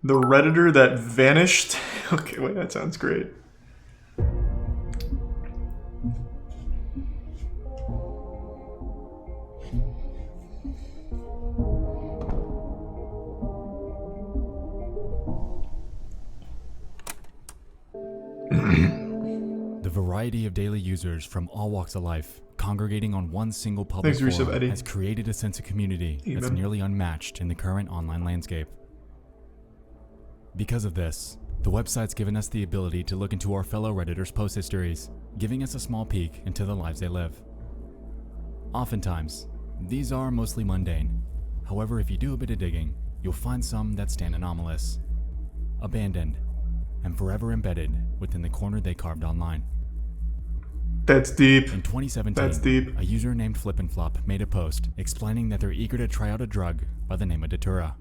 The Redditor that vanished? Okay, wait, that sounds great. The variety of daily users from all walks of life congregating on one single public forum has created a sense of community that's nearly unmatched in the current online landscape. Because of this, the website's given us the ability to look into our fellow Redditors' post histories, giving us a small peek into the lives they live. Oftentimes, these are mostly mundane. However, if you do a bit of digging, you'll find some that stand anomalous, abandoned, and forever embedded within the corner they carved online. That's deep. In 2017, That's deep. a user named Flip made a post explaining that they're eager to try out a drug by the name of datura.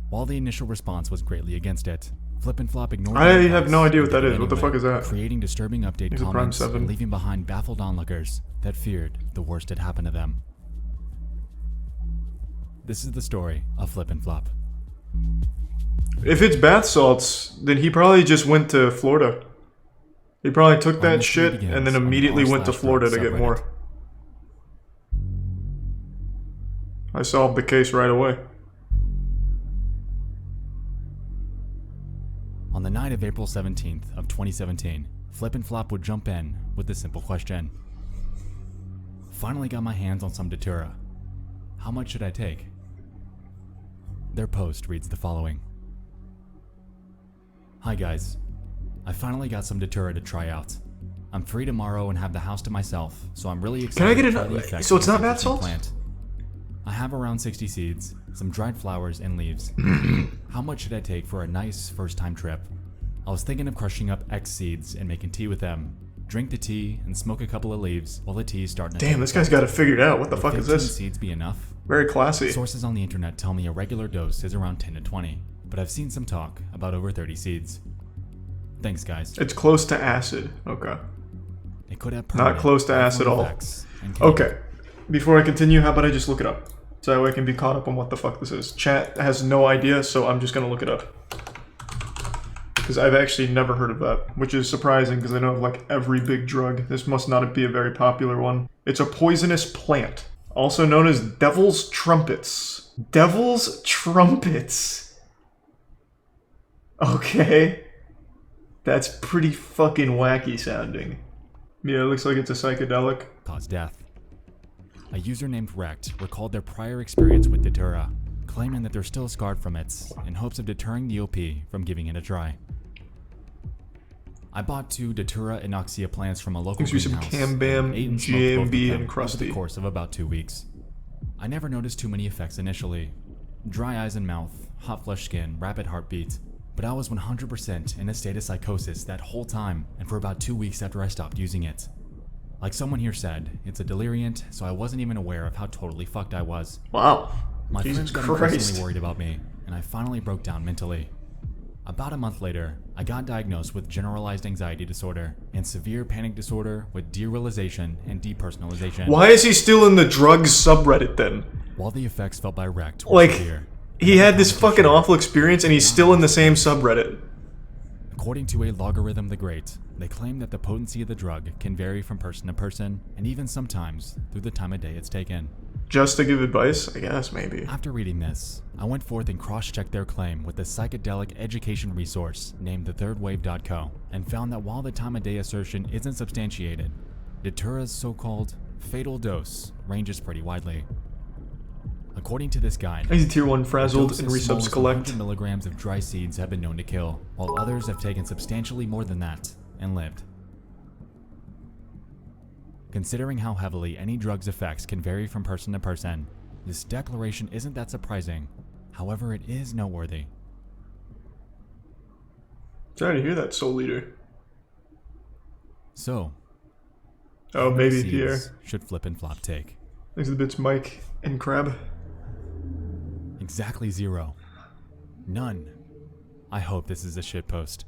While the initial response was greatly against it, Flip ignored I have no idea what that is. What the fuck is that? Creating disturbing update comments and leaving behind baffled onlookers that feared the worst had happened to them. This is the story of Flip. If it's bath salts, then he probably just went to Florida. He probably took that shit and then immediately went to Florida to get more. I solved the case right away. On the night of April 17th of 2017, Flip would jump in with the simple question. Finally got my hands on some datura. How much should I take? Their post reads the following. Hi guys. I finally got some datura to try out. I'm free tomorrow and have the house to myself, so I'm really excited. Can I get to try the effects so it's of not bath this salts? plant. I have around 60 seeds, some dried flowers and leaves. How much should I take for a nice first-time trip? I was thinking of crushing up X seeds and making tea with them. Drink the tea and smoke a couple of leaves while the tea is starting to Damn, this guy's got it figured out. What the fuck is this? Seeds be enough? Very classy. Sources on the internet tell me a regular dose is around 10 to 20, but I've seen some talk about over 30 seeds. Thanks, guys. It's close to acid. Okay. It could have not close to acid at all. Okay. Before I continue, how about I just look it up? So that way I can be caught up on what the fuck this is. Chat has no idea, so I'm just gonna look it up. Because I've actually never heard of that, which is surprising because I know of like every big drug. This must not be a very popular one. It's a poisonous plant, also known as devil's trumpets. Devil's trumpets. Okay. That's pretty fucking wacky sounding. Yeah, it looks like it's a psychedelic. Cause death. A user named Rect recalled their prior experience with datura, claiming that they're still scarred from it, in hopes of deterring the OP from giving it a try. I bought 2 datura inoxia plants from a local greenhouse. Some Cambam, GMB, and Krusty. Over the course of about 2 weeks. I never noticed too many effects initially. Dry eyes and mouth, hot flushed skin, rapid heartbeat. But I was 100% in a state of psychosis that whole time and for about 2 weeks after I stopped using it. Like someone here said, it's a deliriant, so I wasn't even aware of how totally fucked I was. Wow. My friends got increasingly worried about me, and I finally broke down mentally. About a month later, I got diagnosed with generalized anxiety disorder and severe panic disorder with derealization and depersonalization. Why is he still in the drugs subreddit then? While the effects felt by Rect were severe, he had this fucking awful experience and he's still in the same subreddit. According to a Logarithm the Great, they claim that the potency of the drug can vary from person to person, and even sometimes through the time of day it's taken. Just to give advice? I guess, maybe. After reading this, I went forth and cross-checked their claim with a psychedelic education resource named thethirdwave.co, and found that while the time of day assertion isn't substantiated, datura's so-called fatal dose ranges pretty widely. According to this guide, he's a tier 1 frazzled and resubs collect. 100 milligrams of dry seeds have been known to kill, while others have taken substantially more than that and lived. Considering how heavily any drug's effects can vary from person to person, this declaration isn't that surprising. However, it is noteworthy. Sorry to hear that, Soul Leader. So, oh, maybe Pierre should Flip take? Thanks for the bits, Mike and Crab. Exactly 0. None. I hope this is a shitpost.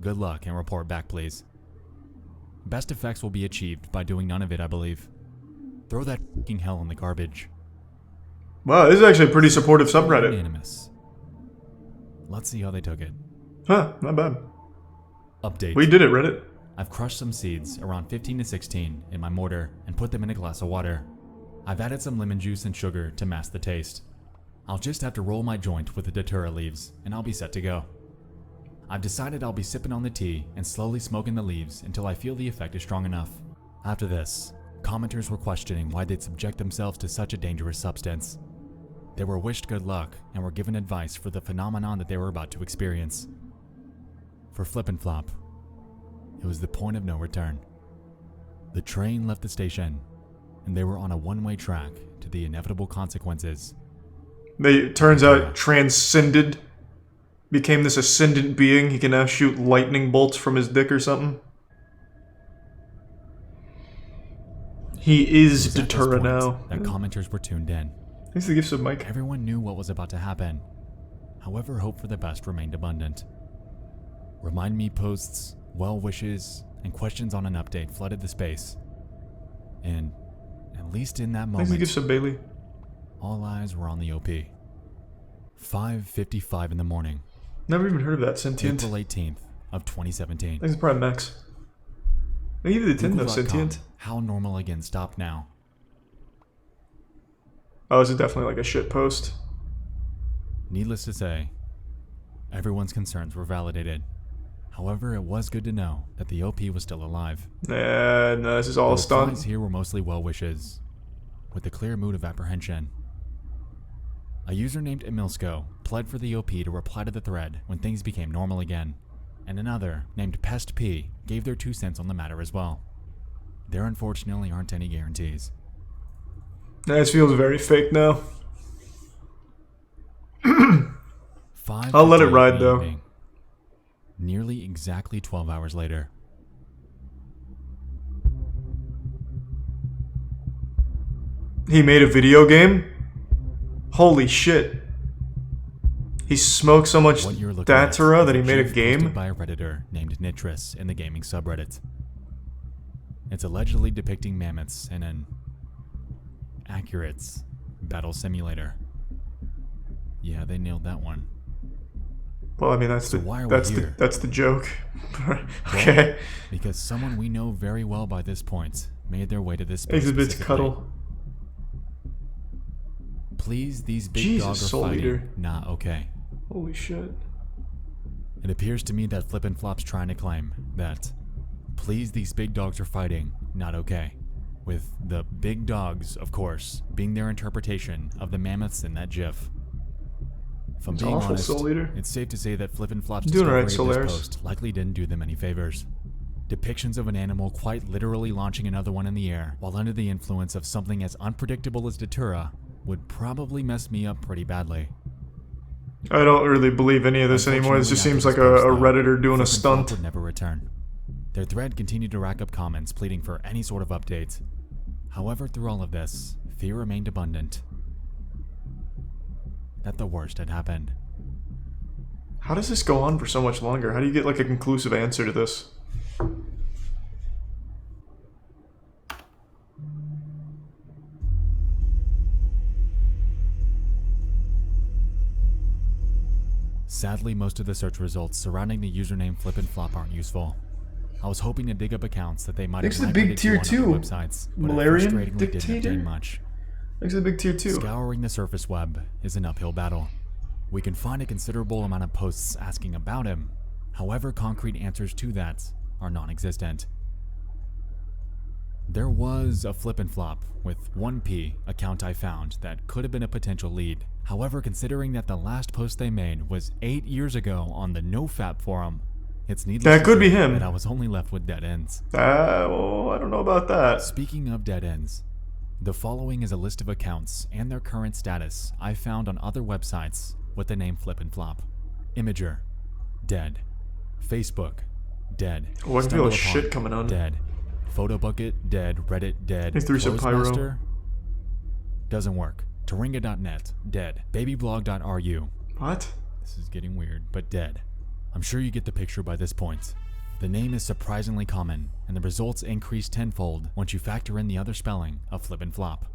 Good luck and report back, please. Best effects will be achieved by doing none of it, I believe. Throw that fucking hell in the garbage. Wow, this is actually a pretty supportive subreddit. Unanimous. Let's see how they took it. Huh, not bad. Update. We did it, Reddit. I've crushed some seeds, around 15 to 16, in my mortar and put them in a glass of water. I've added some lemon juice and sugar to mask the taste. I'll just have to roll my joint with the datura leaves and I'll be set to go. I've decided I'll be sipping on the tea and slowly smoking the leaves until I feel the effect is strong enough. After this, commenters were questioning why they'd subject themselves to such a dangerous substance. They were wished good luck and were given advice for the phenomenon that they were about to experience. For Flip and Flop, it was the point of no return. The train left the station, and they were on a one-way track to the inevitable consequences. Turns out, transcended. Became this ascendant being. He can now shoot lightning bolts from his dick or something. He is Datura now. That commenters were tuned in. Thanks for the gifts of Mike. Everyone knew what was about to happen. However, hope for the best remained abundant. Remind me posts, well wishes, and questions on an update flooded the space. And, at least in that moment, Thanks for the gifts of Bailey. all eyes were on the OP. 5:55 in the morning. Never even heard of that, Sentient. April 18th of 2017. Thanks for Prime Max. I give you the 10 though, Sentient. How normal again stopped now. Oh, this is definitely like a shit post. Needless to say, everyone's concerns were validated. However, it was good to know that the OP was still alive. No, this is all The a stunt. replies here were mostly well wishes, with a clear mood of apprehension. A user named Emilsko pled for the OP to reply to the thread when things became normal again, and another named Pest P gave their 2 cents on the matter as well. There unfortunately aren't any guarantees. This feels very fake now. 5 I'll let it ride though. evening, nearly exactly 12 hours later. He made a video game? Holy shit. He smoked so much What you're looking at datura is that he made a GIF game? posted by a Redditor named Nitris in the gaming subreddit. It's allegedly depicting mammoths in an accurate battle simulator. Yeah, they nailed that one. Well, I mean, that's So why are we here? that's the joke. Well, Okay. because someone we know very well by this point made their way to this space Exhibits specifically. cuddle. Please, these big Jesus, dogs are Soul fighting. Eater. Not okay. Holy shit. It appears to me that Flip and Flop's trying to claim that, please, these big dogs are fighting, not okay. With the big dogs, of course, being their interpretation of the mammoths in that GIF. If I'm It's being awful, honest, Soul Eater. it's safe to say that Flip and Flop's Doing discovery alright, of this Solaris. post likely didn't do them any favors. Depictions of an animal quite literally launching another one in the air while under the influence of something as unpredictable as datura would probably mess me up pretty badly. I don't really believe any of this anymore. This just seems like a Redditor doing a Flip and Flop stunt. would never return. Their thread continued to rack up comments pleading for any sort of update. However, through all of this, fear remained abundant that the worst had happened. How does this go on for so much longer? How do you get like a conclusive answer to this? Sadly, most of the search results surrounding the username Flip and Flop aren't useful. I was hoping to dig up accounts that they might have Thanks to the big migrated tier to on other 2. websites, but Malarian it frustratingly didn't dictator? obtain much. Thanks to the big tier 2. Scouring the surface web is an uphill battle. We can find a considerable amount of posts asking about him. However, concrete answers to that are non-existent. There was a Flip and Flop with 1P account I found that could have been a potential lead. However, considering that the last post they made was 8 years ago on the NoFap forum, it's needless That to could be say him. that I was only left with dead ends. Well, I don't know about that. Speaking of dead ends, the following is a list of accounts and their current status I found on other websites with the name Flip and Flop. Imager, dead. Facebook, dead. Oh, I can feel a shit coming on. Dead. Photobucket, dead. Reddit, dead. Hey, threw some pyro. Closemaster, doesn't work. Taringa.net, dead. Babyblog.ru. What? This is getting weird, but dead. I'm sure you get the picture by this point. The name is surprisingly common, and the results increase tenfold once you factor in the other spelling of Flip and Flop.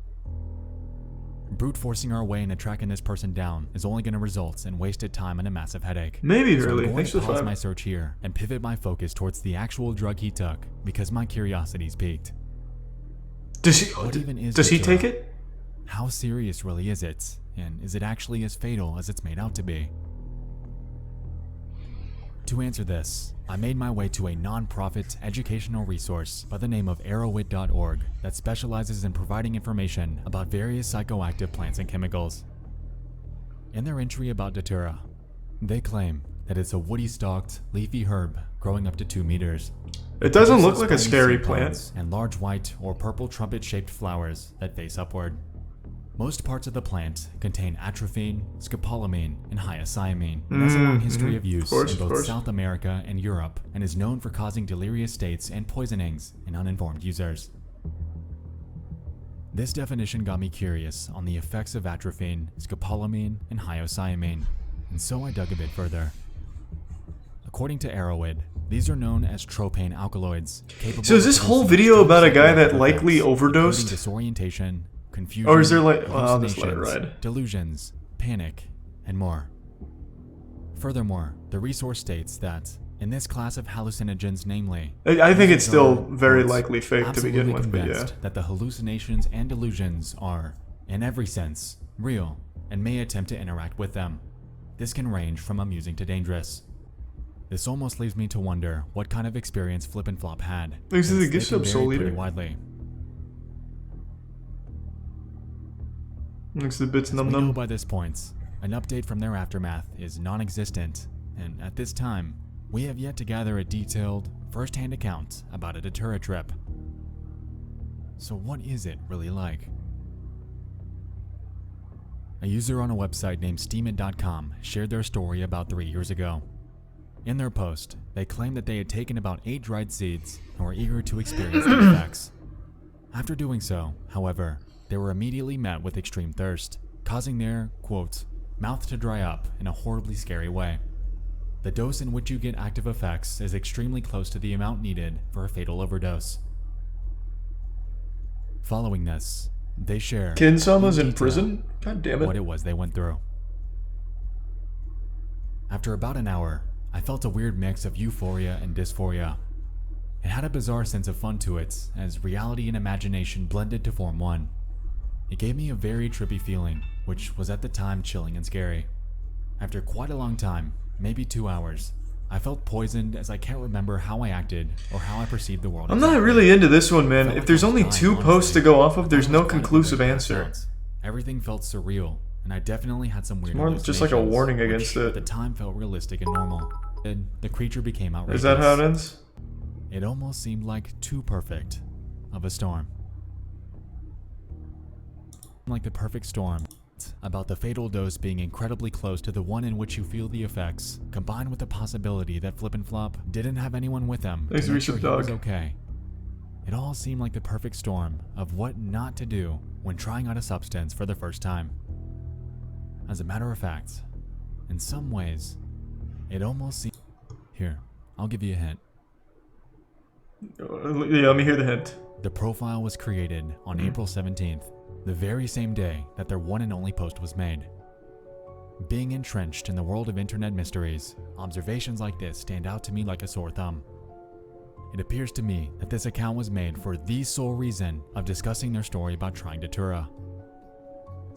Brute forcing our way into tracking this person down is only going to result in wasted time and a massive headache. Maybe, So really. I'm going Thanks to for the pause five. my search here and pivot my focus towards the actual drug he took because my curiosity's piqued. Does he take it? How serious really is it? And is it actually as fatal as it's made out to be? To answer this, I made my way to a non-profit educational resource by the name of arrowit.org that specializes in providing information about various psychoactive plants and chemicals. In their entry about datura, they claim that it's a woody-stalked, leafy herb growing up to 2 meters. It doesn't look like a scary plant. Plants and large white or purple trumpet-shaped flowers that face upward. Most parts of the plant contain atropine, scopolamine, and hyoscyamine, and has a long history of use in both South America and Europe, and is known for causing delirious states and poisonings in uninformed users. This definition got me curious on the effects of atropine, scopolamine, and hyoscyamine, and so I dug a bit further. According to Arrowid, these are known as tropane alkaloids. So is this whole video about a guy that likely overdosed? Disorientation, confusion, or is there like, oh, just let it hallucinations, ride. delusions, panic, and more. Furthermore, the resource states that in this class of hallucinogens, namely, I think it's still are, very quote, likely fake to begin absolutely with, but yeah. convinced that the hallucinations and delusions are, in every sense, real and may attempt to interact with them. This can range from amusing to dangerous. This almost leaves me to wonder what kind of experience Flip and Flop had. This is a since gift they can sub Soul vary pretty Eater. widely. Looks a bit As num we know num. by this point, an update from their aftermath is non-existent, and at this time, we have yet to gather a detailed, first-hand account about a datura trip. So what is it really like? A user on a website named steamit.com shared their story about 3 years ago. In their post, they claimed that they had taken about 8 dried seeds and were eager to experience the effects. After doing so, however, they were immediately met with extreme thirst, causing their, quote, mouth to dry up in a horribly scary way. The dose in which you get active effects is extremely close to the amount needed for a fatal overdose. Following this, they share Kinsama's in detail prison? God damn what it. it was they went through. After about an hour, I felt a weird mix of euphoria and dysphoria. It had a bizarre sense of fun to it, as reality and imagination blended to form one. It gave me a very trippy feeling, which was at the time chilling and scary. After quite a long time, maybe 2 hours, I felt poisoned as I can't remember how I acted or how I perceived the world. I'm not really into this one, man. If there's only 2 posts to go off of, there's no conclusive answer. Everything felt surreal, and I definitely had some weird More just like a hallucinations, warning which against it. at the time felt realistic and normal. Then the creature became outrageous. Is that how it ends? It almost seemed like too perfect of a storm. Like the perfect storm, about the fatal dose being incredibly close to the one in which you feel the effects, combined with the possibility that Flip and Flop didn't have anyone with them Thanks, to make sure Research he was Dog. okay. It all seemed like the perfect storm of what not to do when trying out a substance for the first time. As a matter of fact, in some ways, it almost seemed... Here, I'll give you a hint. Yeah, let me hear the hint. The profile was created on April 17th, the very same day that their one and only post was made. Being entrenched in the world of internet mysteries, observations like this stand out to me like a sore thumb. It appears to me that this account was made for the sole reason of discussing their story about trying datura.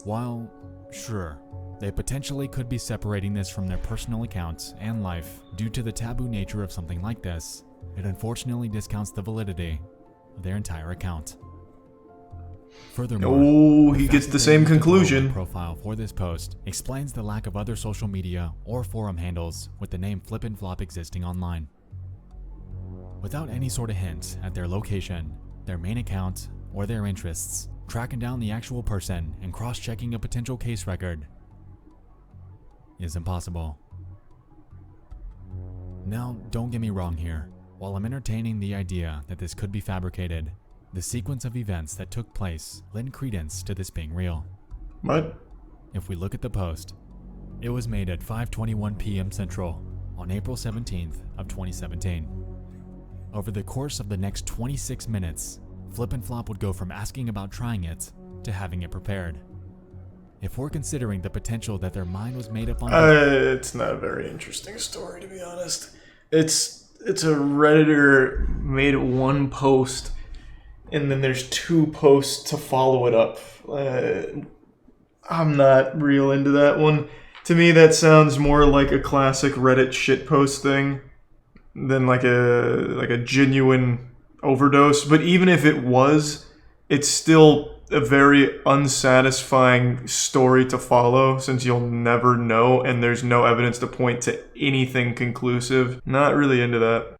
While, sure, they potentially could be separating this from their personal accounts and life due to the taboo nature of something like this, it unfortunately discounts the validity of their entire account. Furthermore, Oh, the he fact gets that the they same used a global conclusion. profile for this post explains the lack of other social media or forum handles with the name Flip and Flop existing online. Without any sort of hint at their location, their main account, or their interests, tracking down the actual person and cross-checking a potential case record is impossible. Now, don't get me wrong here. While I'm entertaining the idea that this could be fabricated, the sequence of events that took place lend credence to this being real. What? If we look at the post, it was made at 5:21 p.m. Central on April 17th of 2017. Over the course of the next 26 minutes, Flip and Flop would go from asking about trying it to having it prepared. If we're considering the potential that their mind was made up on... It's not a very interesting story, to be honest. It's a Redditor made one post, and then there's 2 posts to follow it up. I'm not real into that one. To me, that sounds more like a classic Reddit shitpost thing than like a genuine overdose. But even if it was, it's still a very unsatisfying story to follow, since you'll never know and there's no evidence to point to anything conclusive. Not really into that.